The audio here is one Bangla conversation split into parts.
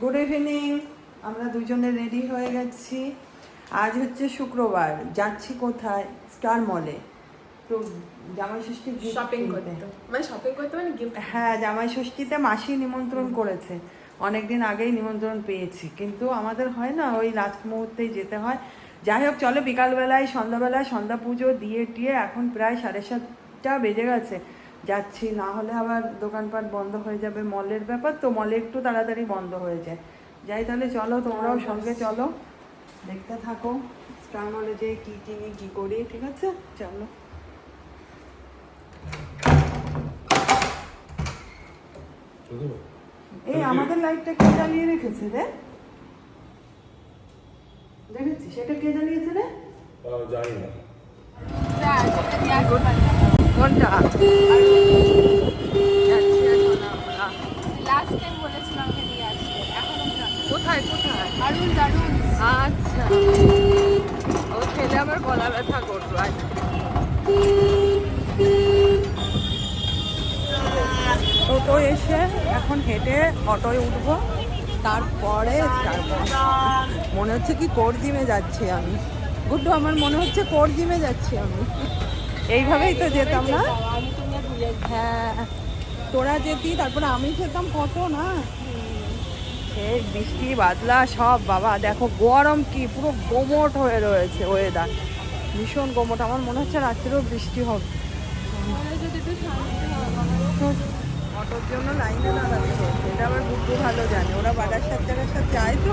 Good evening. আমরা দুজনে রেডি হয়ে গেছি। আজ হচ্ছে শুক্রবার, যাচ্ছি কোথায়? স্টার মলে। তো জামাই ষষ্ঠী শপিং করতে, মানে গিফট। হ্যাঁ, জামাই ষষ্ঠীতে মাসি নিমন্ত্রণ করেছে। অনেকদিন আগেই নিমন্ত্রণ পেয়েছি, কিন্তু আমাদের হয় না, ওই লাস্ট মুহূর্তেই যেতে হয়। যাই হোক, চলো বিকালবেলায় সন্ধ্যাবেলায় সন্ধ্যা পুজো দিয়ে টিয়ে এখন প্রায় 7:30 বেজে গেছে। যাচ্ছি, না হলে আবার দোকানপাট বন্ধ হয়ে যাবে। মলের ব্যাপার তো, মলে একটু তাড়াতাড়ি বন্ধ হয়ে যায়। যাই তাহলে, চলো তোমরাও সঙ্গে চলো, দেখতে থাকো স্টার মলে যে কী কিনি কী করি। ঠিক আছে, চলো। এই আমাদের লাইটটা কে জ্বালিয়ে রেখেছে রে? দেখেছি, সেটা কে জ্বালিয়েছে রে? জানি না। কোনটা? লাস্ট টাইম বলেছিলাম আমাকে নিয়ে আসতে, এখনো কোথায় কোথায়? দারুণ দারুণ। আচ্ছা, ও ছেলে আবার গলা ব্যথা করলো। টোটো এসে এখন হেঁটে অটোয় উঠবো, তারপরে মনে হচ্ছে কি কোর জিমে যাচ্ছি আমি। গুড্ডু, আমার মনে হচ্ছে কোর জিমে যাচ্ছি আমি। এইভাবেই তো যেতাম না? হ্যাঁ, তোরা যেতি, তারপরে আমি যেতাম কত না। এই বৃষ্টি বাদলা সব, বাবা দেখো গরম কি পুরো গোমট হয়ে রয়েছে ওয়েদার, ভীষণ গোমট। আমার মনে হচ্ছে রাত্রেও বৃষ্টি হবে। অটোর জন্য লাইনে দাঁড়াচ্ছে, এটা আবার গুড্ডু ভালো জানে, ওরা বারাসাত টারাসাত যায় তো।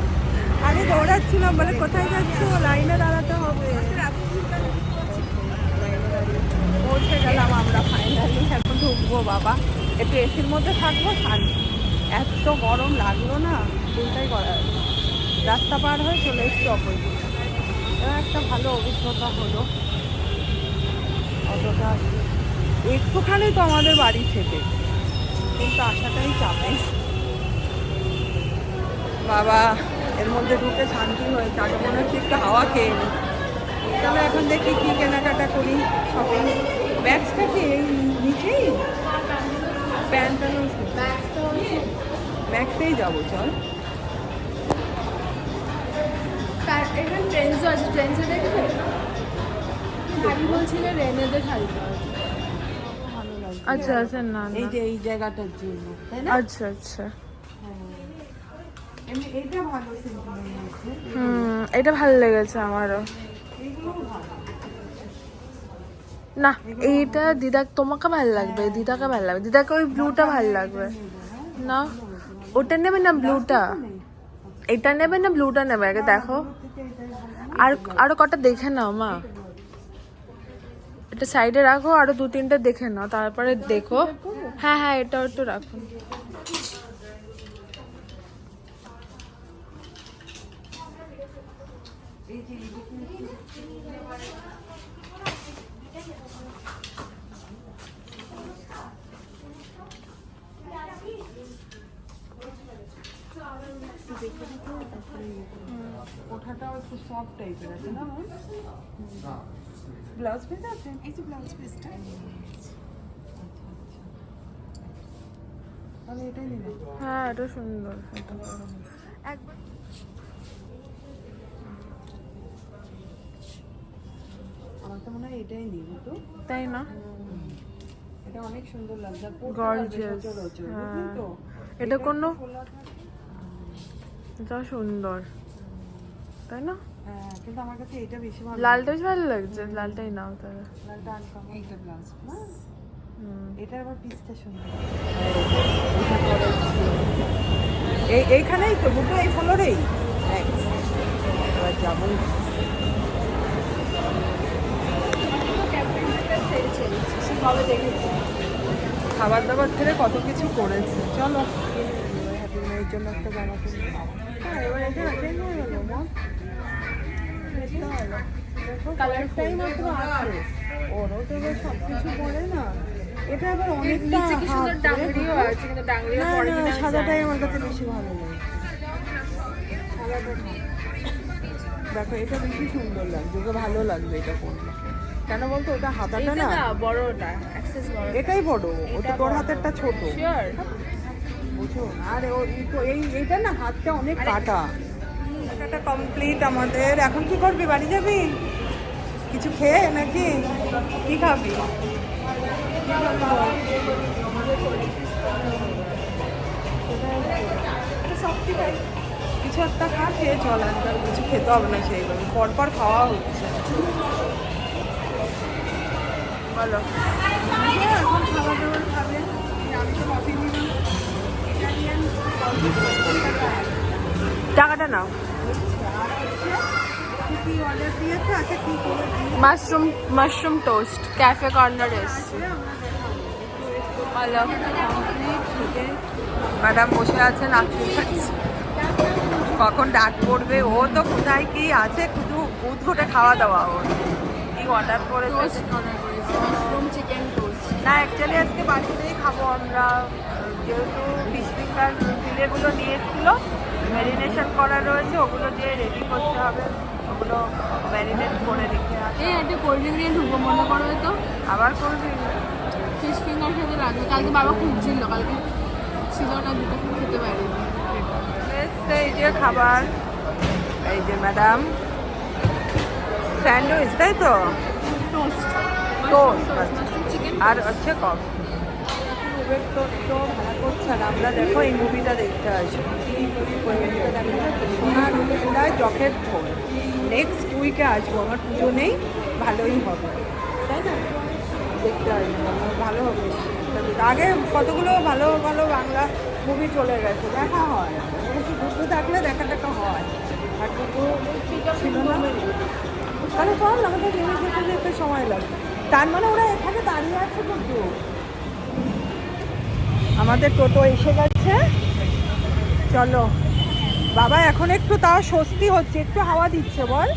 আরে দৌড়াচ্ছিলাম, বলে কোথায় যাচ্ছ? লাইনে দাঁড়াতে হবে। পৌঁছে গেলাম আমরা ফাইনালি, এখন ঢুকবো। বাবা, একটু এসির মধ্যে থাকবো, শান্তি। এত গরম লাগলো না, চিন্তাই করা যাবে। রাস্তা পার হয়ে চলে এসছি অপোজিট। একটা ভালো অভিজ্ঞতা হলো। অতটা একটুখানি তো আমাদের বাড়ি থেকে, কিন্তু আসাটাই চাপে। বাবা, এর মধ্যে ঢুকে শান্তি হয়েছে। আগে মনে হচ্ছে একটু হাওয়া খেয়ে নিই। চলো এখন দেখি কি কেনাকাটা করি। শপিং ব্যাগসটা কি এই নিচেই? প্যান্টালুন ম্যাক্সেই যাবো, চল। এখানে ট্রেন্ডসও আছে, ট্রেন্ডসে দেখবে। আমি বলছিলে রেনেদের শাড়ি ভালো লাগছে। আচ্ছা আচ্ছা, না এই না, যে এই জায়গাটার জন্য, তাই না? আচ্ছা আচ্ছা, এমনি এইটা ভালো, সিম্পলের মধ্যে এটা ভালো লেগেছে আমারও। এইগুলো ভালো। না, এইটা দিদা, তোমাকে ভালো লাগবে, দিদাকে ভালো লাগবে, দিদাকে ওই ব্লুটা ভালো লাগবে। না, ওটা নেবে না ব্লুটা? এটা নেবে না ব্লুটা নেবে? আগে দেখো, আর আরো কটা দেখে নাও মা। এটা সাইডে রাখো, আরো 2-3টে দেখে নাও, তারপরে দেখো। হ্যাঁ হ্যাঁ, এটাও একটু রাখুন। ওঠাটাও একটু সফট টাইপের আছে না? ব্লাউজ পিস আছে? এই যে ব্লাউজ পিসটা, তাহলে এটাই নিলাম। হ্যাঁ, এটা সুন্দর। একবার আমার তো মনে হয় এটাই নিব তো। তাই না? এটা অনেক সুন্দর লাগছে, Gorgeous, হ্যাঁ। এটা কোনো যা সুন্দর, তাই না? হ্যাঁ, কিন্তু আমার কাছে এটা বেশি ভালো লালটা বেশ ভালো লাগছে, লালটাই নাও তাহলে। লালটা আনকমন। এইটা ব্লাউজ না, হুম। এটা আবার পিসটা সুন্দর। এইখানেই তো দুটো, এই ফ্লোরেই। এবার যাবো। কবে দেখেছি। খাবার দাবার ছেড়ে কত কিছু করেছে। চলো, হ্যাপি মেয়ের জন্য একটা জামা কিনবো। হ্যাঁ, এবার এটা এটাই হয়ে গেল মা। কালারটাই মাত্র আছে, ওরও তো এবার সব কিছু পরে না। এটা আবার অনেকটা নিচে কি সুন্দর হাত, ডাংরিও আছে, কিন্তু ডাংরিও না পরে না, কিনা সাদাটাই আমার কাছে বেশি ভালো লাগে। সাদাটা দেখো, এটা বেশি সুন্দর লাগছে, ওকে ভালো লাগবে এটা পরলে। কেন বলতো, ওটা হাতাটা না, বড়টা অ্যাক্সেস বড়। এটাই বড়, ওটা তোর হাতেরটা ছোট। শিওর। ভীষণ। আর এইটা না হাতটা অনেক কাটা। কাটা কমপ্লিট আমাদের। এখন কি করবি, বাড়ি যাবি কিছু খেয়ে নাকি? কি খাবি? কিছু একটা খা, খেয়ে চল। আর কিছু খেতে হবে না, সেইভাবে পরপর খাওয়া হচ্ছে। বলো এখন খাবার দাবার খাবে। আমি তো কফি নিলাম, ইটালিয়ান টাকাটা নাও। কি অর্ডার দিয়েছে? আচ্ছা কি করে মাশরুম টোস্ট ক্যাফে কর্নার এসছে। বলো ম্যাডাম বসে আছেন, আজকে কখন ডাক পড়বে। ও তো কোথায় কি আছে, শুধু বুথ ঘটে খাওয়া দাওয়া। ওর কি অর্ডার করে মাশরুম চিকেন টোস্ট। না, অ্যাকচুয়ালি আজকে বাড়িতেই খাবো আমরা, যেহেতু ফিশ ফিঙ্গার ফিলেগুলো নিয়ে এসেছিলো, ম্যারিনেশন করা রয়েছে, ওগুলো দিয়ে রেডি করতে হবে। ওগুলো ম্যারিনেট করে রেখে আসে। এই একটা কোল্ড ড্রিঙ্ক নিয়ে ঢুকবো, মনে করবে তো? আবার করবি? ফিশ ফিঙ্গার খেতে লাগবে। কালকে বাবা খুঁজছিল, কালকে ছিল না, দুটো খেতে পারিনি। এই যে খাবার, এই যে ম্যাডাম স্যান্ডউইচ, তাই তো? টোস্ট টোস্ট মাশরুম চিকেন আর হচ্ছে কফি। উবের তো ভাড়া করছে। আর আমরা দেখো এই মুভিটা দেখতে আসবো। ওই মুভিটা দেখা যাচ্ছে, সোনার মেলায় জখের ঢোল। নেক্সট উইকে আসবো, আমার পুজো নেই, ভালোই হবে, তাই না? দেখতে আসবো, আমার ভালো হবে। আগে কতগুলো ভালো ভালো বাংলা মুভি চলে গেছে, দেখা হয়। একটু দুটো থাকলে দেখা টাকা হয়, আর দুটো ছিল না। তাহলে চল, আমাদের জিনিস যেতে যেতে সময় লাগবে। তার মানে ওরা এখানে দাঁড়িয়ে আছে কিন্তু। আমাদের টোটো এসে গেছে, চলো। বাবা এখন একটু তাও স্বস্তি হচ্ছে, একটু হাওয়া দিচ্ছে। বল,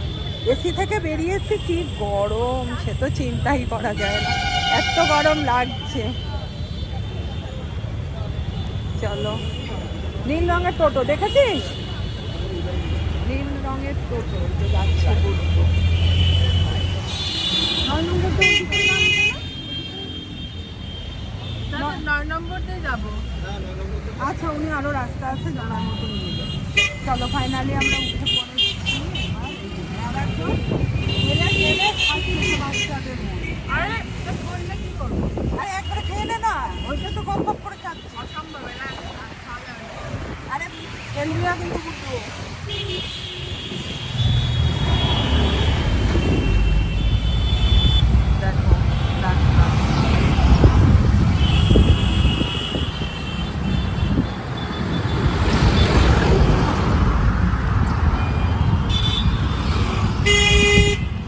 এসি থেকে বেরিয়েছি, কি গরম সে তো চিন্তাই করা যায় না, এত গরম লাগছে। চলো, নীল রঙের টোটো দেখেছিস? নীল রঙের টোটো যে যাচ্ছে ঘুরতে। 9 নম্বর দিয়ে না, 9 নম্বর দিয়ে যাবো। আচ্ছা, উনি আরো রাস্তা আছে জানার মতো নিয়ে যাবেন। চলো, ফাইনালি আমরা উঠে পড়েছি। এবার তো বাচ্চাদের মধ্যে। আরে এটা করলে কি করবো? আরে একবারে খেয়ে নে না, ওইটা তো গপ গপ করে খাচ্ছি। অসম্ভব, এটা খাওয়া যাবে না। আরে তেলবিয়া কিন্তু বুঝবো। দেখো রাস্তা।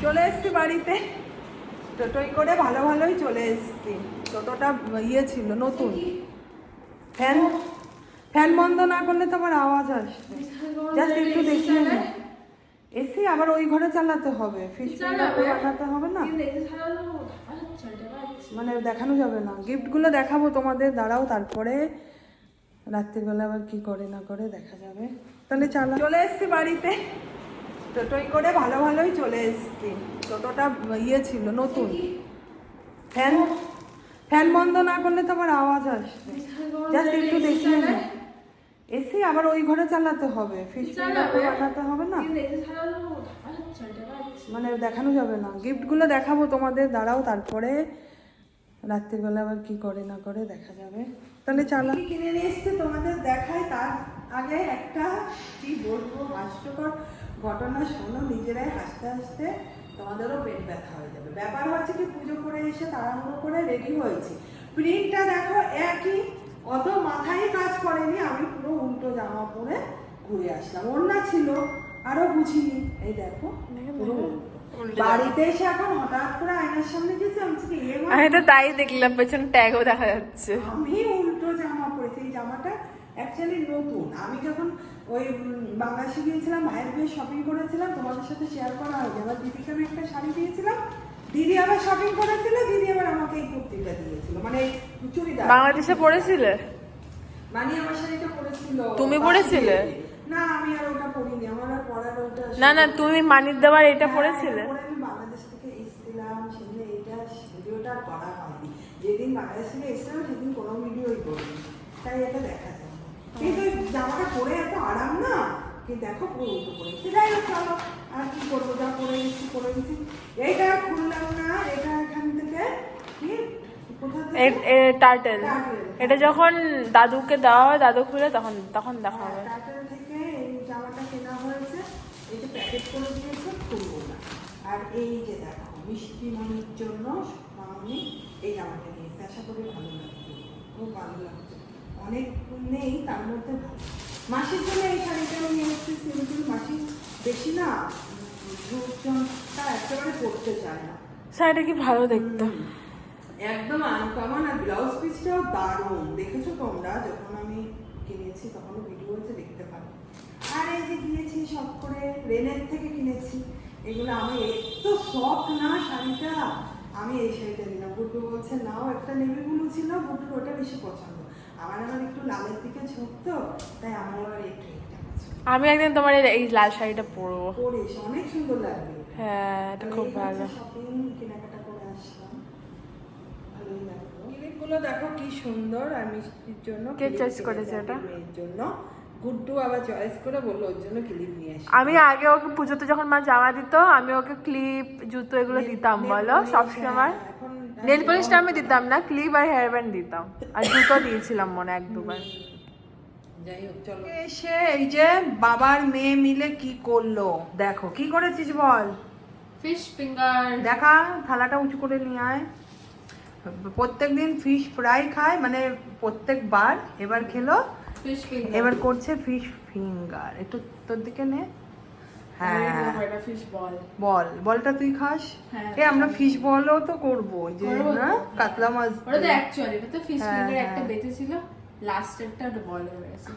চলে এসছি বাড়িতে, টোটোই করে ভালো ভালোই চলে এসছি। টোটোটা ইয়ে ছিল নতুন, ফ্যান ফ্যান বন্ধ না করলে তো আমার আওয়াজ আসবে। জাস্ট একটু দেখিয়ে নে। এসি আবার ওই ঘরে চালাতে হবে, ফিশ বানাতে হবে না, মানে দেখানো যাবে না। গিফটগুলো দেখাবো তোমাদের, দাঁড়াও, তারপরে রাত্রিবেলা আবার কি করে না করে দেখা যাবে। তাহলে চলে এসছি বাড়িতে, টোটোই করে ভালো ভালোই চলে এসছি। টোটোটা ইয়ে ছিল নতুন, ফ্যান ফ্যান বন্ধ না করলে তো আমার আওয়াজ আসবে। জাস্ট একটু দেখিয়ে নে। এসি আবার ওই ঘরে চালাতে হবে, ফিশ বানাতে হবে না, মানে দেখানো যাবে না। গিফটগুলো দেখাবো তোমাদের, দাঁড়াও, তারপরে রাত্রিবেলা আবার কি করে না করে দেখা যাবে। তাহলে চালা কিনে নিয়ে এসছে তোমাদের দেখায়। তার আগে একটা কি বলবো হাস্যকর ঘটনা শোনো, নিজেরাই হাসতে হাসতে তোমাদেরও পেট ব্যথা হয়ে যাবে। ব্যাপার হচ্ছে কি, পুজো করে এসে তাড়াহুড়ো করে রেডি হয়েছি। প্রিন্টটা দেখো একই, অত মাথায় কাজ করেনি। আমি পুরো উল্টো জামা পরে ঘুরে আসলাম, ওড়না ছিল আরো বুঝিনি। এই দেখো পুরো বাড়িতে এসে এখন হঠাৎ করে আয়নার সামনে গেছি, আমি তো তাই দেখলাম, পেছনে ট্যাগও দেখা যাচ্ছে। আমি উল্টো জামা পরেছি। এই জামাটা অ্যাকচুয়ালি নতুন। আমি যখন ওই বাংলাদেশে গিয়েছিলাম, ভাইয়ের বিয়ে শপিং করেছিলাম, তোমাদের সাথে শেয়ার করা হয়নি। আবার দিদিকে আমি একটা শাড়ি দিয়েছিলাম, দিদি আবার শপিং করেছিল, দিদি আবার আমাকে এই কুর্তিটা দিয়েছিল, মানে চুড়িদার। বাংলাদেশে পড়েছিলে? মানে আমার শাড়িটা পরেছিল। তুমি পরেছিলে? না, আমি আর ওটা পরিনি, আমার আর পরার ওটা। না, তুমি মানির দেওয়ার এটা পরেছিলে? আমি বাংলাদেশ থেকে এসেছিলাম, সেদিন এইটা ভিডিওটা আর করা হয়নি। যেদিন বাংলাদেশ থেকে এসেছিলাম সেদিন কোনো ভিডিওই করিনি, তাই এটা দেখা যায়। কিন্তু এই জামাটা পরে এত আরাম না, কি দেখো পুরো উল্টো করে। যাই হোক চলো, আর কি করবো, যা পরে গেছি। এইটা খুললাম না, এটা এখান থেকে কি কোথা থেকে টার্টেল, এটা যখন দাদুকে দেওয়া হয়, দাদু খুলে তখন দেখা হবে। টার্টেল থেকে এই জামাটা কেনা হয়েছে, এই যে প্যাকেট করে দিয়েছে, খুলবো না। আর এই যে দেখো মিষ্টি মামির জন্য মামি এই জামাটা নিয়েছে, আশা করি ভালো লাগবে, খুব ভালো লাগছে, অনেক নেই তার মধ্যে ভালো। মাসির জন্য এই শাড়িটা আমি নিয়ে এসেছি সিম্পল, মাসি বেশি না ঝুঁকঝুঁকটা একেবারে পরতে চায় না। শাড়িটা কি ভালো দেখতে, একদম আনকমন, আর ব্লাউজ পিসটাও দারুণ, দেখেছো তোমরা যখন আমি কিনেছি তখন ভিডিও হচ্ছে, দেখতে পারো। আর এই যে কিনেছি সব করে রেনের থেকে কিনেছি, এগুলো আমি এত সফট না শাড়িটা, আমি এই শাড়িটা নিলাম। গুড্ডু বলছে নাও, একটা নেভি ব্লু ছিল, গুড্ডুর ওটা বেশি পছন্দ, আমার একটু লালের দিকে ঝোঁক তো, তাই আমার আবার একটু এটা পছন্দ। আমি একদিন তোমার এই লাল শাড়িটা পরবো। পরিস, অনেক সুন্দর লাগবে। হ্যাঁ, এটা খুব ভালো। শপিং কেনাকাটা করে আসলাম, ভালোই লাগলো। ক্লিপগুলো দেখো কি সুন্দর, আর মিষ্টির জন্য কে ক্লিপ চয়েস কিনেছে করেছে এটা? আমার মেয়ের জন্য। গুড্ডু আবার চয়েস করে বললো ওর জন্য ক্লিপ নিয়ে আসি। আমি আগে ওকে পুজোতে যখন মা জামা দিত, আমি ওকে ক্লিপ জুতো এগুলো দিতাম বলো সবসময়। নেল পলিশটা আমি দিতাম না, ক্লিপ আর হেয়ার ব্যান্ড দিতাম, আর জুতো দিয়েছিলাম মনে 1-2 বার। যাই হোক চলো, এসে এই যে বাবার মেয়ে মিলে কি করলো দেখো, কি করেছিস বল। Fish finger. দেখা, থালাটা উঁচু করে নিয়ে আয়। প্রত্যেকদিন ফিশ ফ্রাই খায়, মানে প্রত্যেকবার, এবার খেলো, ফিশ ফিঙ্গার। এবার করছে ফিশ ফিঙ্গার। একটু তোর দিকে নে। হ্যাঁ এটা ফিশ বল। বলটা তুই খাস। হ্যাঁ। আমরা ফিশ বলও তো করবো, যে করবো তো। না কাতলা মাছ ওটা তো অ্যাকচুয়ালি এটা তো ফিশ হ্যাঁ, ফিঙ্গার হ্যাঁ। একটা বেঁচে ছিল, লাস্টেরটা ওটা বল হয়ে গেছে।